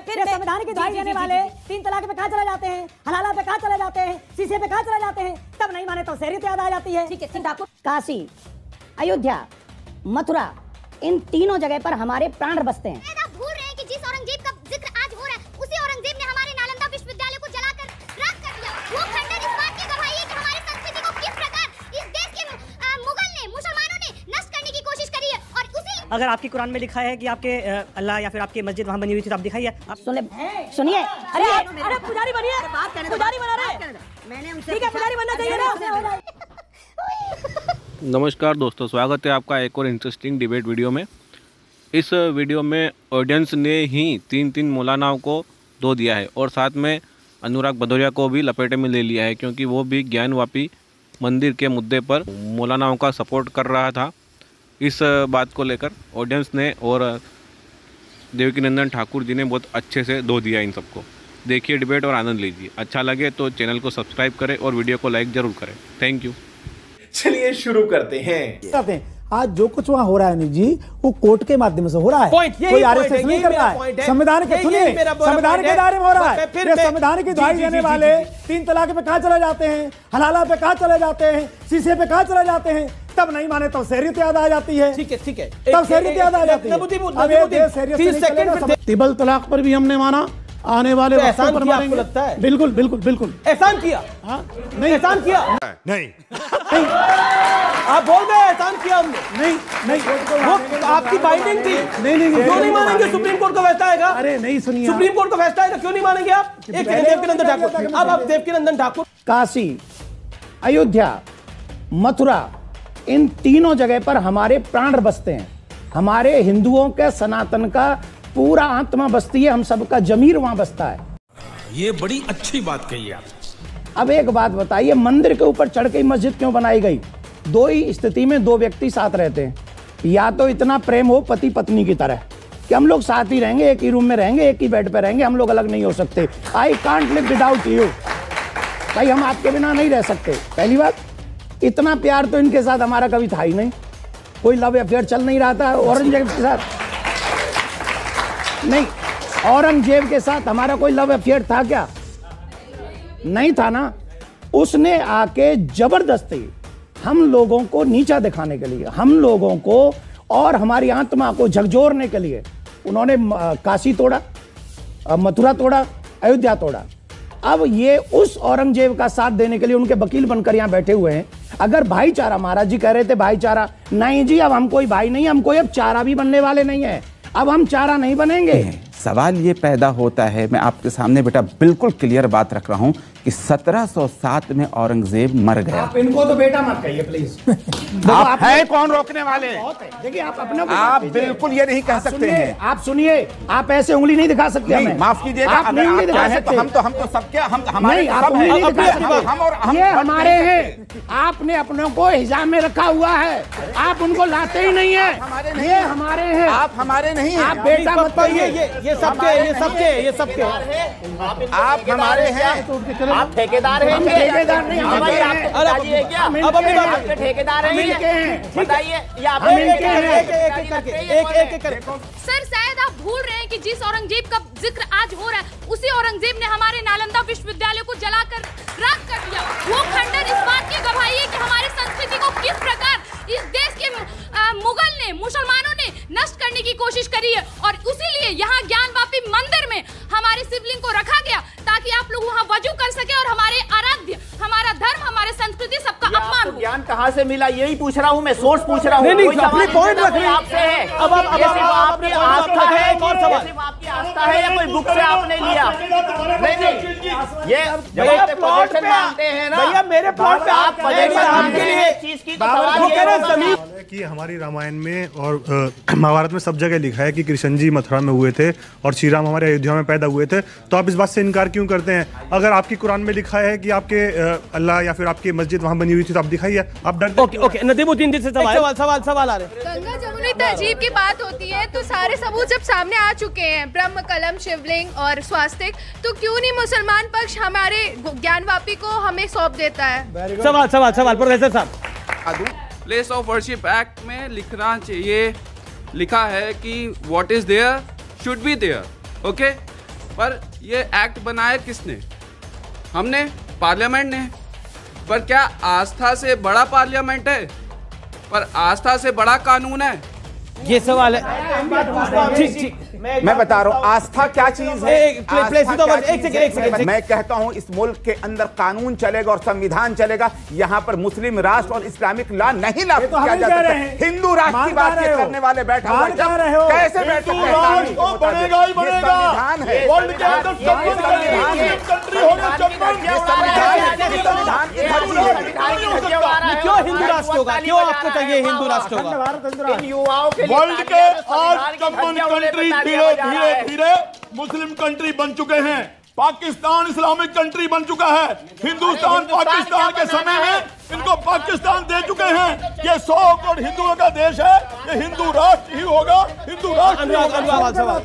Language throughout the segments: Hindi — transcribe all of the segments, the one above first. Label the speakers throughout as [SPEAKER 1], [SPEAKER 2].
[SPEAKER 1] फिर संविधान की दुहाई देने वाले 3 तलाक पे कहाँ चले जाते हैं, हलाला पे कहाँ चले जाते हैं, सीसे पे कहाँ चले जाते हैं, तब नहीं माने तो शरीयत याद आ जाती है।
[SPEAKER 2] ठीक है ठाकुर।
[SPEAKER 1] काशी, अयोध्या, मथुरा, इन तीनों जगह पर हमारे प्राण बसते हैं।
[SPEAKER 3] आप भूल रहे हैं कि जिस औरंगजेब का जिक्र आज हो रहा है, उसी औरंगजेब ने हमारे नालंदा विश्वविद्यालय को जलाकर राख कर दिया। वो खंडर इस बात की गवाही है कि हमारे संस्कृति को किस प्रकार इस देश के मुगल ने, मुसलमानों ने नष्ट करने की कोशिश करी है। और उसी
[SPEAKER 1] अगर आपकी कुरान में लिखा है कि आपके अल्लाह या फिर आपकी मस्जिद वहाँ बनी हुई थी तो आप दिखाइए। आप सुनिए, अरे पुजारी बनिए, पुजारी बना रहे हैं, ठीक है पुजारी बनना चाहिए ना।
[SPEAKER 4] नमस्कार दोस्तों, स्वागत है आपका एक और इंटरेस्टिंग डिबेट वीडियो में। इस वीडियो में ऑडियंस ने ही 3 मौलानाओं को धो दिया है और साथ में अनुराग भदौरिया को भी लपेटे में ले लिया है, क्योंकि वो भी ज्ञानवापी मंदिर के मुद्दे पर मौलानाओं का सपोर्ट कर रहा था। इस बात को लेकर ऑडियंस ने और देवकीनंदन ठाकुर जी ने बहुत अच्छे से धो दिया इन सबको। देखिए डिबेट और आनंद लीजिए। अच्छा लगे तो चैनल को सब्सक्राइब करें और वीडियो को लाइक ज़रूर करें। Thank you.
[SPEAKER 5] चलिए शुरू करते हैं।
[SPEAKER 6] आज जो कुछ वहाँ हो रहा है जी, वो कोर्ट के माध्यम से हो रहा है। कोई आरएसएस नहीं कर रहा है। संविधान के सुनिए, संविधान के दायरे में हो रहा है। ये संविधान की दुहाई देने वाले 3 तलाक पे कहाँ चले जाते हैं, हलाला पे कहाँ चले जाते हैं, सीसे पे कहाँ चले जाते हैं, तब नहीं माने तो शरीयत याद आ जाती है।
[SPEAKER 5] ठीक है
[SPEAKER 6] तब शरीयत याद आ जाती है। तिबल तलाक पर भी हमने माना, आने वाले
[SPEAKER 5] एहसान किया आपको लगता है?
[SPEAKER 6] बिल्कुल बिल्कुल बिल्कुल
[SPEAKER 5] एहसान किया।
[SPEAKER 6] हाँ
[SPEAKER 5] नहीं एहसान किया
[SPEAKER 6] नहीं
[SPEAKER 5] आप बोल रहे हैं एहसान किया हमने।
[SPEAKER 6] नहीं
[SPEAKER 5] वो आपकी बाइंडिंग थी।
[SPEAKER 6] नहीं
[SPEAKER 5] क्यों नहीं मानेंगे? सुप्रीम कोर्ट का फैसला आएगा।
[SPEAKER 6] अरे नहीं सुनिए,
[SPEAKER 5] सुप्रीम कोर्ट का फैसला आएगा, क्यों नहीं मानेंगे आप? एक देवकीनंदन ठाकुर, अब आप देवकीनंदन ठाकुर।
[SPEAKER 6] काशी, अयोध्या, मथुरा, इन तीनों जगह पर हमारे प्राण बसते हैं। हमारे हिंदुओं के सनातन का पूरा आत्मा बसती है, हम सबका जमीर वहां बसता है।
[SPEAKER 7] ये बड़ी अच्छी बात कही आप।
[SPEAKER 6] अब एक बात बताइए, मंदिर के ऊपर चढ़ के मस्जिद क्यों बनाई गई? 2 ही स्थिति में 2 व्यक्ति साथ रहते हैं। या तो इतना प्रेम हो पति पत्नी की तरह कि हम लोग साथ ही रहेंगे, एक ही रूम में रहेंगे, एक ही बेड पे रहेंगे, हम लोग अलग नहीं हो सकते। I can't live without you. भाई हम आपके बिना नहीं रह सकते। पहली बात, इतना प्यार तो इनके साथ हमारा कभी था ही नहीं। कोई लव अफेयर चल नहीं रहा था औरंगजेब के साथ। नहीं, औरंगजेब के साथ हमारा कोई लव अफेयर था क्या? नहीं था ना। उसने आके जबरदस्ती हम लोगों को नीचा दिखाने के लिए, हम लोगों को और हमारी आत्मा को झकझोरने के लिए उन्होंने काशी तोड़ा, मथुरा तोड़ा, अयोध्या तोड़ा। अब ये उस औरंगजेब का साथ देने के लिए उनके वकील बनकर यहाँ बैठे हुए हैं। अगर भाईचारा, महाराज जी कह रहे थे भाईचारा, नहीं जी, अब हम कोई भाई नहीं, हम कोई अब चारा भी बनने वाले नहीं है। अब हम चारा नहीं बनेंगे।
[SPEAKER 8] सवाल ये पैदा होता है, मैं आपके सामने बेटा बिल्कुल क्लियर बात रख रहा हूँ कि 1707 में औरंगजेब मर गया।
[SPEAKER 6] आप इनको तो बेटा मत कहिए प्लीज।
[SPEAKER 8] आप है कौन रोकने वाले?
[SPEAKER 6] देखिए आप अपने
[SPEAKER 8] आप बिल्कुल ये नहीं कह सकते हैं।
[SPEAKER 6] आप सुनिए, आप ऐसे उंगली नहीं दिखा सकते हमें।
[SPEAKER 8] माफ कीजिएगा,
[SPEAKER 6] आप नहीं उंगली दिखा सकते।
[SPEAKER 8] हम तो सबके हम हमारे
[SPEAKER 6] नहीं, आप उंगली नहीं दिखा सकते। ये हमारे हैं, आपने अपनों को हिजाब में रखा हुआ है, आप उनको लाते ही नहीं है। ये हमारे हैं,
[SPEAKER 8] आप हमारे नहीं हैं।
[SPEAKER 6] आप बेटा मत कहिए।
[SPEAKER 5] ये सबके
[SPEAKER 8] आप हमारे हैं।
[SPEAKER 2] आप ठेकेदार हैं?
[SPEAKER 6] ठेकेदार नहीं,
[SPEAKER 2] अब अपनी बात ठेकेदार हैं, बताइए।
[SPEAKER 3] सर शायद आप भूल रहे हैं कि जिस औरंगजेब का जिक्र आज हो रहा है, उसी औरंगजेब ने हमारे नालंदा विश्वविद्यालय को जलाकर राख कर दिया। वो खंडर इस बात की गवाही है कि हमारे संस्कृति को किस प्रकार इस देश के मुगल ने, मुसलमानों ने नष्ट करने की कोशिश करी है। और इसीलिए यहाँ ज्ञानवापी मंदिर में हमारे शिवलिंग को रखा गया ताकि आप लोग वहाँ वजू कर सके और हमारे आराध्य, हमारा धर्म, हमारे संस्कृति सबका अपमान हो।
[SPEAKER 2] ज्ञान कहाँ से मिला यही पूछ रहा हूँ मैं, सोर्स पूछ रहा हूँ।
[SPEAKER 5] नहीं, अपनी पॉइंट रख रहे हैं
[SPEAKER 2] आपसे है।
[SPEAKER 5] अब
[SPEAKER 2] आपकी आस्था है,
[SPEAKER 5] एक और सवाल,
[SPEAKER 2] सिर्फ आपकी आस्था है या कोई बुक से आपने लिया? नहीं, ये
[SPEAKER 5] भैया प्लॉट पे
[SPEAKER 2] मानते हैं ना,
[SPEAKER 5] भैया मेरे प्लॉट पे आप
[SPEAKER 2] आपके लिए चीज की तो सवाल
[SPEAKER 9] कि हमारी रामायण में और महाभारत में सब जगह लिखा है कि कृष्ण जी मथुरा में हुए थे और श्री राम हमारे अयोध्या में पैदा हुए थे। तो आप इस बात से इनकार क्यों करते हैं? अगर आपकी कुरान में लिखा है कि आपके अल्लाह या फिर आपकी मस्जिद वहां बनी हुई थी तो आप दिखाइए। आप डरते?
[SPEAKER 5] ओके नदीमुद्दीन जी से सवाल आ रहे।
[SPEAKER 3] गंगा जमुनी तहजीब की बात होती है तो सारे सबूत जब सामने आ चुके हैं, ब्रह्म कलम, शिवलिंग और स्वास्तिक, तो क्यों नहीं मुसलमान पक्ष हमारे ज्ञानवापी को हमें सौंप देता है?
[SPEAKER 5] सवाल प्रोफेसर साहब।
[SPEAKER 10] प्लेस ऑफ वर्शिप एक्ट में लिखना चाहिए, लिखा है कि what is there should be there. Okay, पर ये एक्ट बनाया किसने? हमने, पार्लियामेंट ने। पर क्या आस्था से बड़ा पार्लियामेंट है? पर आस्था से बड़ा कानून है?
[SPEAKER 5] ये सवाल है। ठीक
[SPEAKER 8] मैं बता रहा हूँ आस्था क्या चीज है।
[SPEAKER 5] एक सेकंड।
[SPEAKER 8] मैं कहता हूँ इस मुल्क के अंदर कानून चलेगा और संविधान चलेगा। यहाँ पर मुस्लिम राष्ट्र और इस्लामिक लॉ नहीं लागू किया जा सकता। हिंदू राष्ट्र की बात करने वाले बैठे हुए कैसे बैठ सकते हैं?
[SPEAKER 2] बनेगा ही बनेगा।
[SPEAKER 8] संविधान है।
[SPEAKER 2] वर्ल्ड के अंदर कंट्री होगा।
[SPEAKER 5] क्यों हिंदू राष्ट्र होगा? क्यों आपको चाहिए हिंदू राष्ट्र होगा?
[SPEAKER 2] युवाओं के वर्ल्ड के आज कॉमन कंट्री धीरे धीरे मुस्लिम कंट्री बन चुके हैं। पाकिस्तान इस्लामिक कंट्री बन चुका है। हिंदुस्तान पाकिस्तान के समय में इनको पाकिस्तान दे चुके हैं। ये 100 करोड़ हिंदुओं का देश है। ये हिंदू राष्ट्र ही होगा। हिंदू राष्ट्र।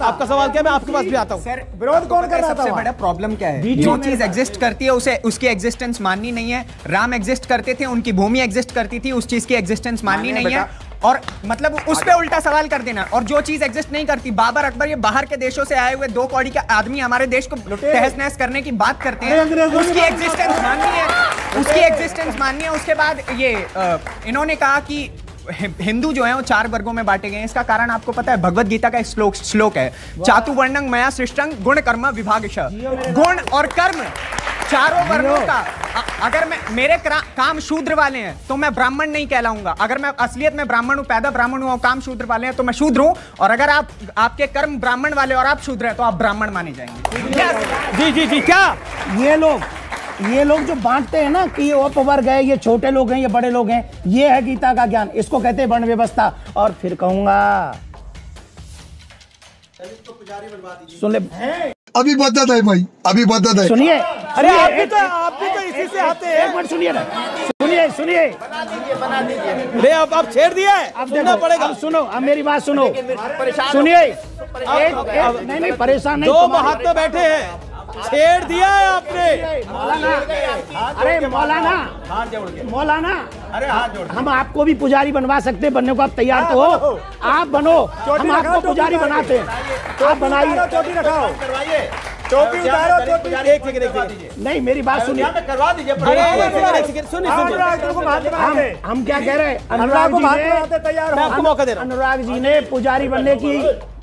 [SPEAKER 5] आपका सवाल क्या? मैं आपके पास भी आता हूँ।
[SPEAKER 11] सर, विरोध कौन कर रहा था? सबसे बड़ा प्रॉब्लम क्या है? जो चीज एग्जिस्ट करती है उसे उसकी एग्जिस्टेंस माननी नहीं है। राम एग्जिस्ट करते थे, उनकी भूमि एग्जिस्ट करती थी, उस चीज की एग्जिस्टेंस माननी नहीं है। और मतलब उस पे उल्टा सवाल कर देना। और जो चीज एग्जिस्ट नहीं करती, बाबर अकबर ये बाहर के देशों से आए हुए 2 कौड़ी के आदमी हमारे देश को तहस नहस करने की बात करते हैं। उसकी एग्जिस्टेंस माननी है, उसकी एग्जिस्टेंस माननी है। उसके बाद ये इन्होंने कहा कि हिंदू जो है वो 4 वर्गों में बांटे गए हैं। इसका कारण आपको पता है? भगवत गीता का एक श्लोक है, चातुर्वर्ण्यं मया सृष्टं गुण कर्म विभागशः। गुण और कर्म चारों वर्गों का। अगर मैं मेरे काम शूद्र वाले हैं तो मैं ब्राह्मण नहीं कहलाऊंगा। अगर मैं असलियत में ब्राह्मण हूं, पैदा ब्राह्मण हूं और काम शूद्र वाले हैं तो मैं शूद्र हूं। और अगर आपके कर्म ब्राह्मण वाले और आप शूद्र हैं तो आप ब्राह्मण माने जाएंगे।
[SPEAKER 5] जी क्या
[SPEAKER 6] ये लोग जो बांटते हैं ना कि ये उपवर्ग है, ये छोटे लोग हैं, ये बड़े लोग हैं, ये है गीता का ज्ञान। इसको कहते हैं वर्ण व्यवस्था। और फिर कहूंगा सुन ले,
[SPEAKER 12] अभी बता है भाई, अभी बता है।
[SPEAKER 6] सुनिए।
[SPEAKER 5] अरे आप भी तो इसी से आते हैं।
[SPEAKER 6] एक मिनट सुनिए ना, सुनिए।
[SPEAKER 5] अरे आप छेड़ दिया है, अब सुनना पड़ेगा।
[SPEAKER 6] अब सुनो, अब मेरी बात सुनो, सुनिए। नहीं परेशान नहीं।
[SPEAKER 5] 2 महात्मा बैठे हैं, छेड़ दिया है आपने।
[SPEAKER 6] अरे मौलाना,
[SPEAKER 2] अरे हाथ जोड़।
[SPEAKER 6] हम आपको भी पुजारी बनवा सकते हैं। बनने को आप तैयार तो हो? आप बनो, हम आपको पुजारी बनाते हैं। आप बनाइए।
[SPEAKER 2] चोटी रखाओ, टोपी उतारो।
[SPEAKER 5] एक
[SPEAKER 6] नहीं, मेरी बात सुनिए।
[SPEAKER 2] करवा दीजिए।
[SPEAKER 6] हम क्या कह रहे हैं? अनुराग जी ने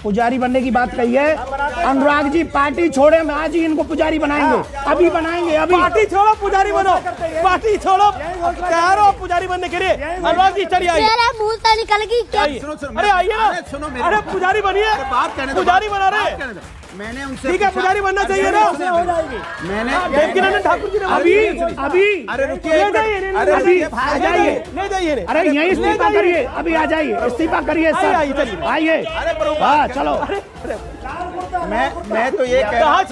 [SPEAKER 6] पुजारी बनने की बात कही है। अनुराग जी पार्टी छोड़े, हम आज ही इनको पुजारी बनाएंगे। अभी बनाएंगे। अभी
[SPEAKER 5] पार्टी छोड़ो, पुजारी बनो। पार्टी छोड़ो, तैयार हो पुजारी बनने के लिए। अनुराग जी चलिए आइए।
[SPEAKER 3] निकल गई।
[SPEAKER 5] अरे आइए ना। अरे पुजारी बनिए, पुजारी बना रहे।
[SPEAKER 2] मैंने उनसे
[SPEAKER 5] ठीक है, पुजारी बनना चाहिए ना।
[SPEAKER 2] मैंने
[SPEAKER 5] देवकीनंदन ठाकुर जी ने अभी
[SPEAKER 2] अरे रुकिए,
[SPEAKER 6] अभी आ जाइए।
[SPEAKER 5] ले जाइए।
[SPEAKER 6] अरे यही इस्तीफा करिए। अभी आ जाइए, इस्तीफा करिए सर। आइए। हाँ चलो।
[SPEAKER 2] मैं तो ये
[SPEAKER 5] कहाँ